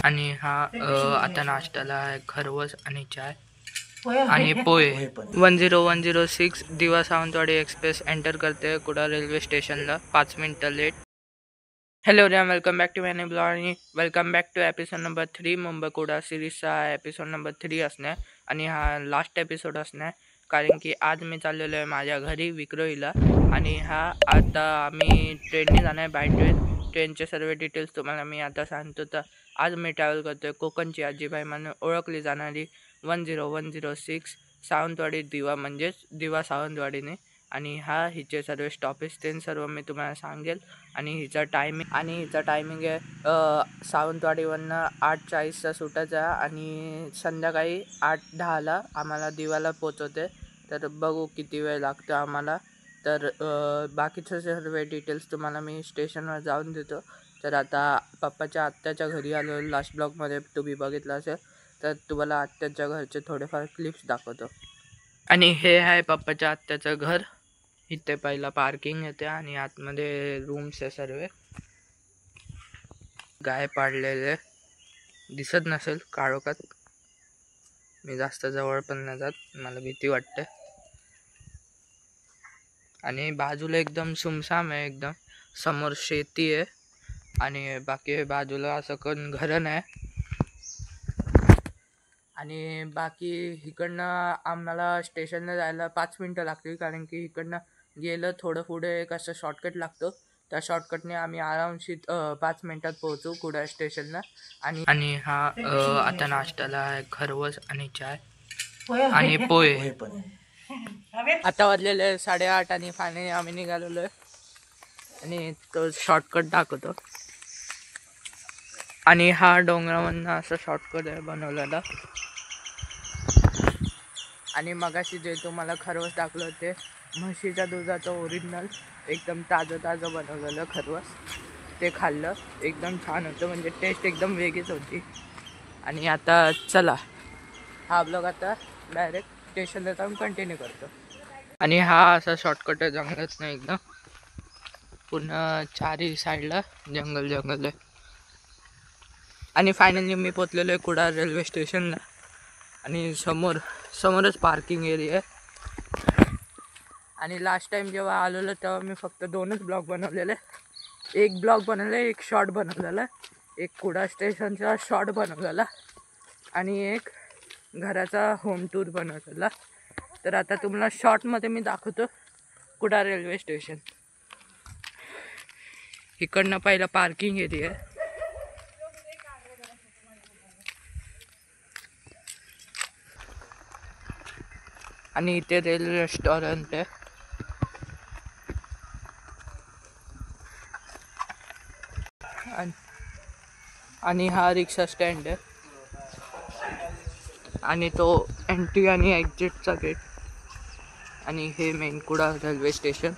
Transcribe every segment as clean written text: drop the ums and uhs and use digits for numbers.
आणि हा आता नाश्त्याला आहे खरवस आणि चाय आणि पोहे 10106 दिवा सावंतवाडी एक्सप्रेस एंटर करते कुडाळ रेल्वे स्टेशनला 5 मिनिटं late. Hello everyone, welcome back to my new blog आणि welcome back to episode number 3 Mumbai Kudal सिरीजचा एपिसोड नंबर 3 असणार आणि हा लास्ट एपिसोड असणार कारण की आज मी चाललेलो आहे माझ्या घरी विक्रोळीला आणि हा आता आम्ही ट्रेनने जाणार बाय ट्रेनचे सर्व डिटेल्स तुम्हाला मी आता सांगतो. तर आज मी ट्रॅव्हल करतोय कोकणची आजीबाई म्हणून ओळखली जाणारी 10106 सावंतवाडी दिवा म्हणजेच दिवा सावंतवाडीने आणि हा हिचे सर्व स्टॉपेज ते सर्व मी तुम्हाला सांगेल आणि हिचा टायमिंग आहे सावंतवाडीवरनं 8:40चा सुटायचा आणि संध्याकाळी 8:10ला आम्हाला दिवाला पोचवते. तर बघू किती वेळ लागतो आम्हाला. तर बाकीचे सर्व डिटेल्स तुम्हाला मी स्टेशनवर जाऊन देतो. तर आता पप्पाच्या आत्याच्या घरी आलो. लास्ट ब्लॉगमध्ये तुम्ही बघितलं असेल तर तुम्हाला आत्याच्या घरचे थोडेफार क्लिप्स दाखवतो. आणि हे आहे पप्पाच्या आत्याचं घर. इथे पहिला पार्किंग येते आणि आतमध्ये रूम्स आहे सर्व. गाय पाडलेले दिसत नसेल काळोखात, मी जास्त जवळ पण नाही जात, मला भीती वाटते. आणि बाजूला एकदम सुमसाम आहे, एकदम समोर शेती आहे आणि बाकी बाजूला असं कोण घर नाही. आणि बाकी इकडनं आम्हाला स्टेशनला जायला 5 मिनटं लागतील कारण की इकडनं गेलं थोडं पुढे एक असं शॉर्टकट लागतो. त्या शॉर्टकटने आम्ही आरामशीर 5 मिनटात पोहोचू कुडाळ स्टेशनला. आणि हा आता नाश्त्याला आहे खरवस आणि चाय आणि पोहे. आता वाजलेले 8:30 आणि फायनली आम्ही निघालेलो आहे आणि तो शॉर्टकट दाखवतो. आणि हा डोंगरावरनं असं शॉर्टकट आहे बनवलेला. आणि मगाशी जे तुम्हाला खरवस दाखवलं होते म्हशीच्या दुधाचं ओरिजिनल एकदम ताजं बनवलेलं खरवस, ते खाल्लं, एकदम छान होतं, म्हणजे टेस्ट एकदम वेगळीच होती. आणि आता चला हा ब्लॉग आता डायरेक्ट स्टेशनला जाऊन कंटिन्यू करतो. आणि हा असा शॉर्टकट आहे जंगलात नाही, एकदम पूर्ण चारही साईडला जंगल आहे. आणि फायनली मी पोचलेलो आहे कुडाळ रेल्वे स्टेशनला आणि समोरच पार्किंग एरिया आहे. आणि लास्ट टाइम जेव्हा आलेलो तेव्हा मी फक्त 2च ब्लॉग बनवलेले. एक ब्लॉग बनवलं, एक शॉर्ट बनवलेला, एक कुडाळ स्टेशनचा शॉर्ट बनवलेला आणि एक घराचा होम टूर बनवलेला. तर आता तुम्हाला शॉर्टमध्ये मी दाखवतो कुडाळ रेल्वे स्टेशन. इकडनं पहिला पार्किंग एरिया आहे आणि इथे रेल्वे रेस्टॉरंट आहे. आणि हा रिक्षा स्टँड आहे आणि तो एंट्री आणि एक्झिटचा गेट. आणि हे मेन कुडाळ रेल्वे स्टेशन.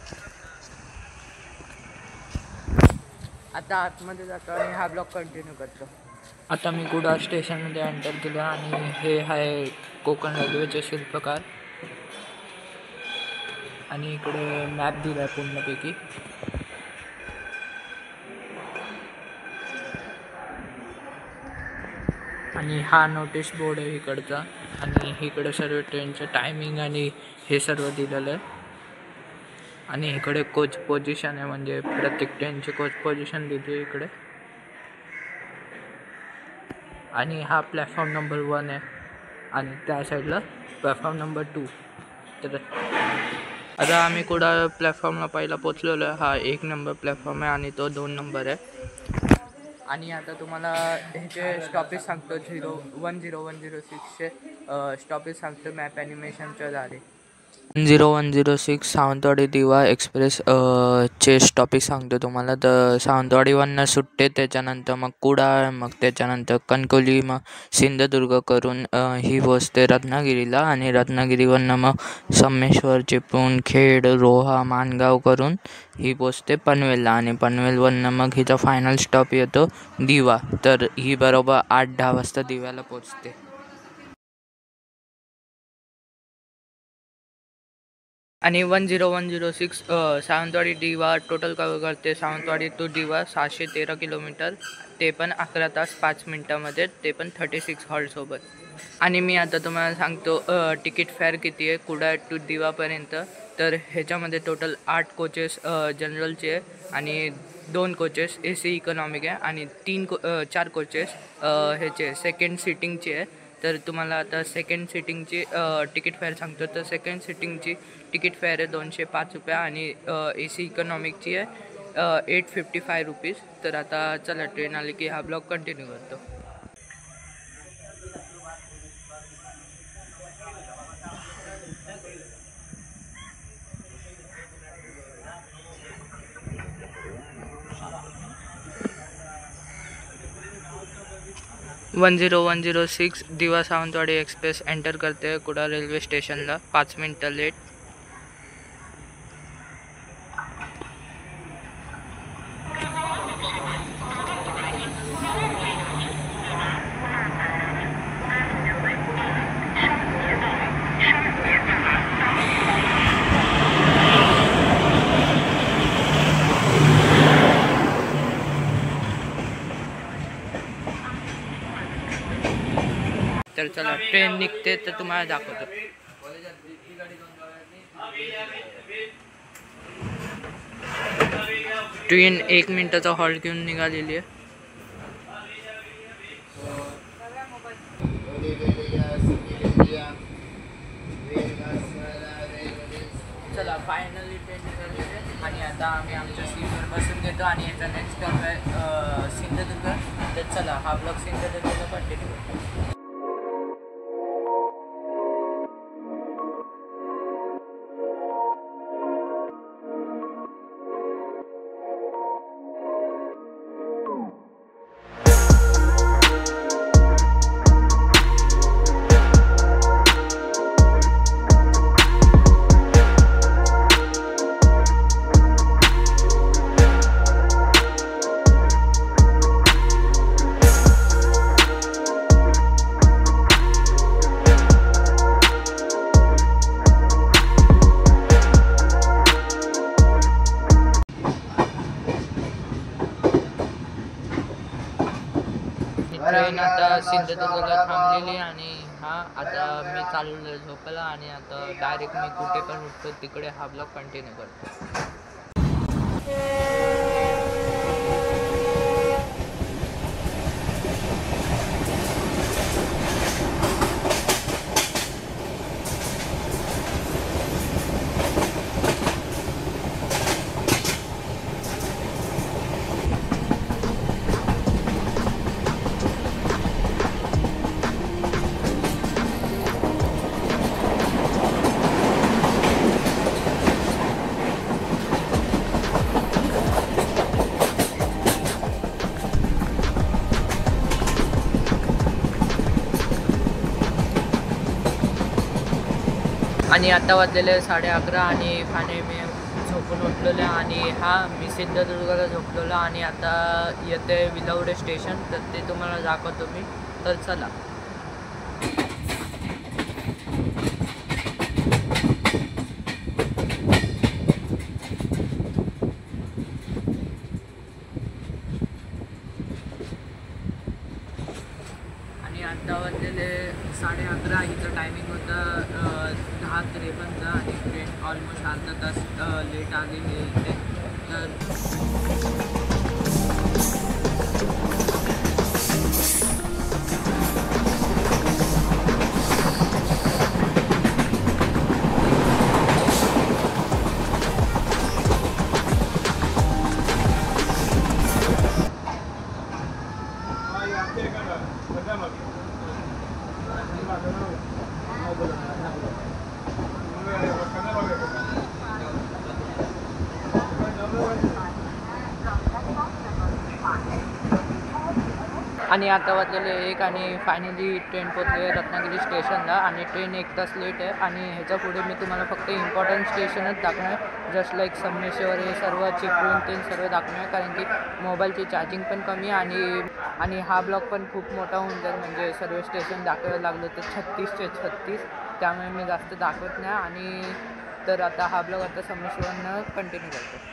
आता आतमध्ये जातो आणि हा ब्लॉग कंटिन्यू करतो. आता मी कुडाळ स्टेशनमध्ये एंटर केलं आणि हे आहे कोकण रेल्वेचे शिल्पकार आणि इकडे मॅप दिला आहे पूर्णपैकी. आणि हा नोटीस बोर्ड आहे इकडचा आणि इकडे सर्व ट्रेनचं टायमिंग आणि हे सर्व दिलेलं आहे. आणि इकडे कोच पोझिशन आहे, म्हणजे प्रत्येक ट्रेनची कोच पोझिशन दिली आहे इकडे. आणि हा प्लॅटफॉर्म नंबर 1 आहे आणि त्या साईडला प्लॅटफॉर्म नंबर 2. तर आता आम्ही कुडाळ प्लॅटफॉर्मला पहिला पोचलेलो आहे. हा 1 नंबर प्लॅटफॉर्म आहे आणि तो 2 नंबर आहे. आणि आता तुम्हाला ह्याचे स्टॉपेज सांगतो 10106चे स्टॉपेज सांगतो मॅप ॲनिमेशनच्या द्वारे. 10106 सावंतवाडी दिवा एक्सप्रेस चे स्टॉपेज सांगतो तुम्हाला. तर सावंतवाडीवरनं सुटते, त्याच्यानंतर मग कुडाळ, मग त्याच्यानंतर कणकवली, मग सिंधुदुर्ग करून ही पोचते रत्नागिरीला आणि रत्नागिरीवरनं मग संमेश्वर, चिपळूण, खेड, रोहा, माणगाव करून ही पोचते पनवेलला आणि पनवेलवरनं मग हिचा फायनल स्टॉप येतो दिवा. तर ही बरोबर 8:10 वाजता दिव्याला पोचते. आणि 10106 सावंतवाडी दिवा टोटल कव्हर करते. सावंतवाडी टू दिवा 613 किलोमीटर, ते पण 11 तास 5 मिनटामध्ये, ते पण 36 हॉल्टसोबत. आणि मी आता तुम्हाला सांगतो तिकीट फेअर किती आहे कुडाळ टू दिवापर्यंत. तर ह्याच्यामध्ये टोटल 8 कोचेस जनरलचे आहे आणि 2 कोचेस AC इकॉनॉमिक आहे आणि 4 कोचेस ह्याचे सेकंड सिटिंगचे आहे. तर तुम्हाला आता सेकंड सिटिंगची तिकीट फेअर सांगतो. तर सेकंड सिटिंगची तिकीट फेअर आहे 205 रुपये आणि AC इकॉनॉमिकची आहे 855 रुपीज. तर आता चला ट्रेन आली की हा ब्लॉग कंटिन्यू करतो. वन झिरो 6 दिवा सावंतवाडी एक्सप्रेस एंटर करते कुडाळ रेल्वे स्टेशनला 5 मिनटं लेट. तर चला ट्रेन निघते तर तुम्हाला दाखवतो. ट्रेन 1 मिनिटाचा हॉल्ट घेऊन निघालेली आहे. चला फायनली ट्रेन निघालेली आहे आणि आता आम्ही आमच्या सीटवर बसून घेतो आणि याचा नेक्स्ट स्टॉप आहे सिंधुदुर्ग. तर चला हा ब्लॉग सिंधुदुर्गला कंटिन्यू करतो. ट्रेन आता सिंधुदुर्गला थांबलेली आणि हा आता मी चाललो झोपायला आणि आता डायरेक्ट मी कुठे पण उठतो तिकडे हा ब्लॉग कंटिन्यू करतो. आणि आता वाजलेले 11:30 आणि फायनली मी झोपून उठलेलो आणि हा मी सिंधुदुर्गला झोपलेलो आणि आता येते विलवडे स्टेशन. तर ते तुम्हाला दाखवतो मी. तर चला. आणि आता वाजलेले 11:30. हिचं टायमिंग होतं 10:53 आणि ट्रेन ऑलमोस्ट अर्धा तास लेट आलेली इथे. आणि आता वाजलेले 1 आणि फायनली ट्रेन पोचले रत्नागिरी स्टेशनला आणि ट्रेन 1 तास लेट आहे. आणि ह्याच्या पुढे मी तुम्हाला फक्त इम्पॉर्टंट स्टेशनच दाखवणार आहे. जस्ट लाईक संगमेश्वर हे सर्व चिपळूण ते सर्व दाखवणार आहे कारण की मोबाईलची चार्जिंग पण कमी आणि हा ब्लॉग पण खूप मोठा होऊन जाईल. म्हणजे सर्व स्टेशन दाखवायला लागलं तर 36चे 36. त्यामुळे मी जास्त दाखवत नाही. आणि तर आता हा ब्लॉग आता संमेश्वरनं कंटिन्यू करतो.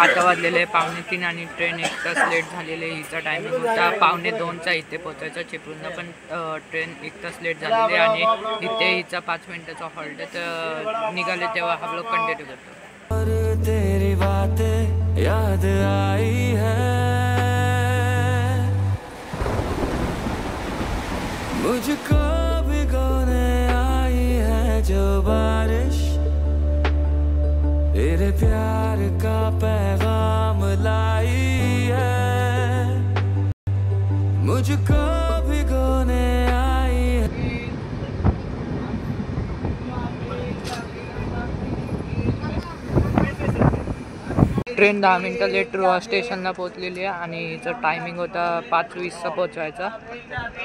आता वाजलेले 2:45 आणि ट्रेन 1 तास लेट झालेले. हिचा टायमिंग होता 2:45चा इथे पोचायचा चिपळूणला, पण ट्रेन 1 तास लेट झालेली आणि इथे हिचा 5 मिनिटाचा हॉल्ट. तर निघाले तेव्हा हा ब्लॉग कंटिन्यू करतो. और तेरी बातें याद आई है मुझको भिगोने आई है जो बारिश तेरे प्यार का पैगाम लाई है मुझको भिगोने आई है. ट्रेन 10 मिनटं लेट रोहा स्टेशनला पोहोचलेली आहे आणि हिचं टायमिंग होता 5:20चा पोहोचायचा.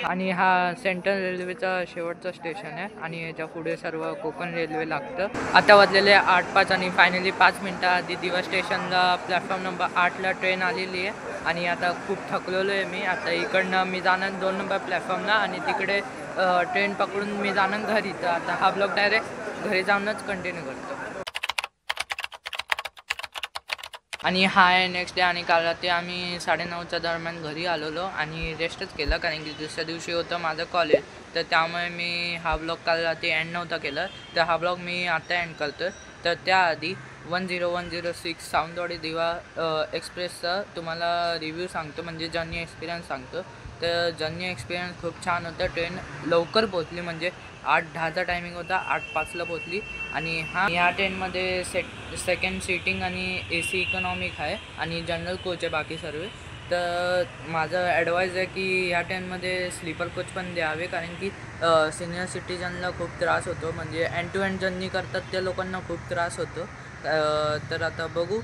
आणि हा सेंट्रल रेल्वेचा शेवटचा स्टेशन आहे आणि याच्या पुढे सर्व कोकण रेल्वे लागतं. आता वाजलेले 8:05 आणि फायनली 5 मिनटं आधी दिवा स्टेशनला प्लॅटफॉर्म नंबर 8ला ट्रेन आलेली आहे. आणि आता खूप थकलेलो आहे मी. आता इकडनं मी जाणार 2 नंबर प्लॅटफॉर्मला आणि तिकडे ट्रेन पकडून मी जाणार घरी. तर आता हा ब्लॉग डायरेक्ट घरी जाऊनच कंटिन्यू करतो. आणि हा आहे नेक्स्ट डे आणि काल रात्री आम्ही 9:30च्या दरम्यान घरी आलेलो आणि रेस्टच केलं, कारण की दुसऱ्या दिवशी होतं माझं कॉलेज. तर त्यामुळे मी हा ब्लॉग काल रात्री एंड नव्हता केलं. तर हा ब्लॉग मी आता एंड करतो. तर त्याआधी 10106 सावंतवाडी दिवा एक्सप्रेसचा तुम्हाला रिव्ह्यू सांगतो, म्हणजे जर्नी एक्सपिरियन्स सांगतो. तर जर्नी एक्सपिरियन्स खूप छान होतं. ट्रेन लवकर पोचली, म्हणजे 8:10चा टायमिंग होता, 8:05ला पोचली. आणि ह्या ट्रेनमध्ये सेकंड सीटिंग आणि AC इकॉनॉमिक आहे आणि जनरल कोच आहे बाकी सर्व. तर माझं ॲडवाईज आहे की ह्या ट्रेनमध्ये स्लीपर कोच पण द्यावे, कारण की सिनियर सिटीजनला खूप त्रास होतो, म्हणजे एंड टू एंड जर्नी करतात त्या लोकांना खूप त्रास होतो. तर आता बघू.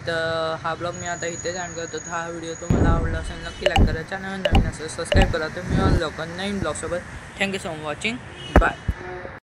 तर हा ब्लॉग मी आता इथेच एंड करतो. तर हा व्हिडिओ तुम्हाला आवडला असेल नक्की लाईक करा, चॅनल नवीन असेल सबस्क्राईब करा. तर मी लोकांना नवीन ब्लॉगसोबत. Thank you so much watching. Bye.